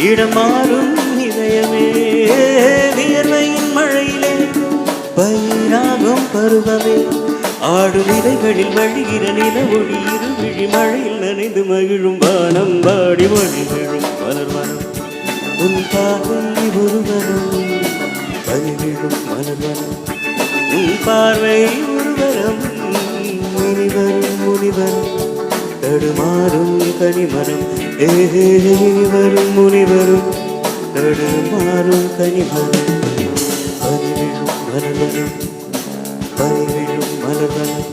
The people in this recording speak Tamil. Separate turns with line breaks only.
இடமாறும் இதயமே வியர்வையின் மழையிலே பயிராகும் பருவமே ஆடும் இலைகளில் வழிகிற நில ஒளி இருவிழி மழையில் நனைந்து மகிழும் வானம் வாடி மொழிகளும் மலர் மனம் உன் பார்வை ஒருவரும் பனிவிழும் மலர் மனம் உன் பார்வை ஒருவரும் முனிவரும் முனிவரும் தடுமாறும் கனிமரம் வரும் முனிவரும் தடுமாறும் கனிமரம் பனிவிழும் மலர் மனம் பனிவிழும் மலர் மனம்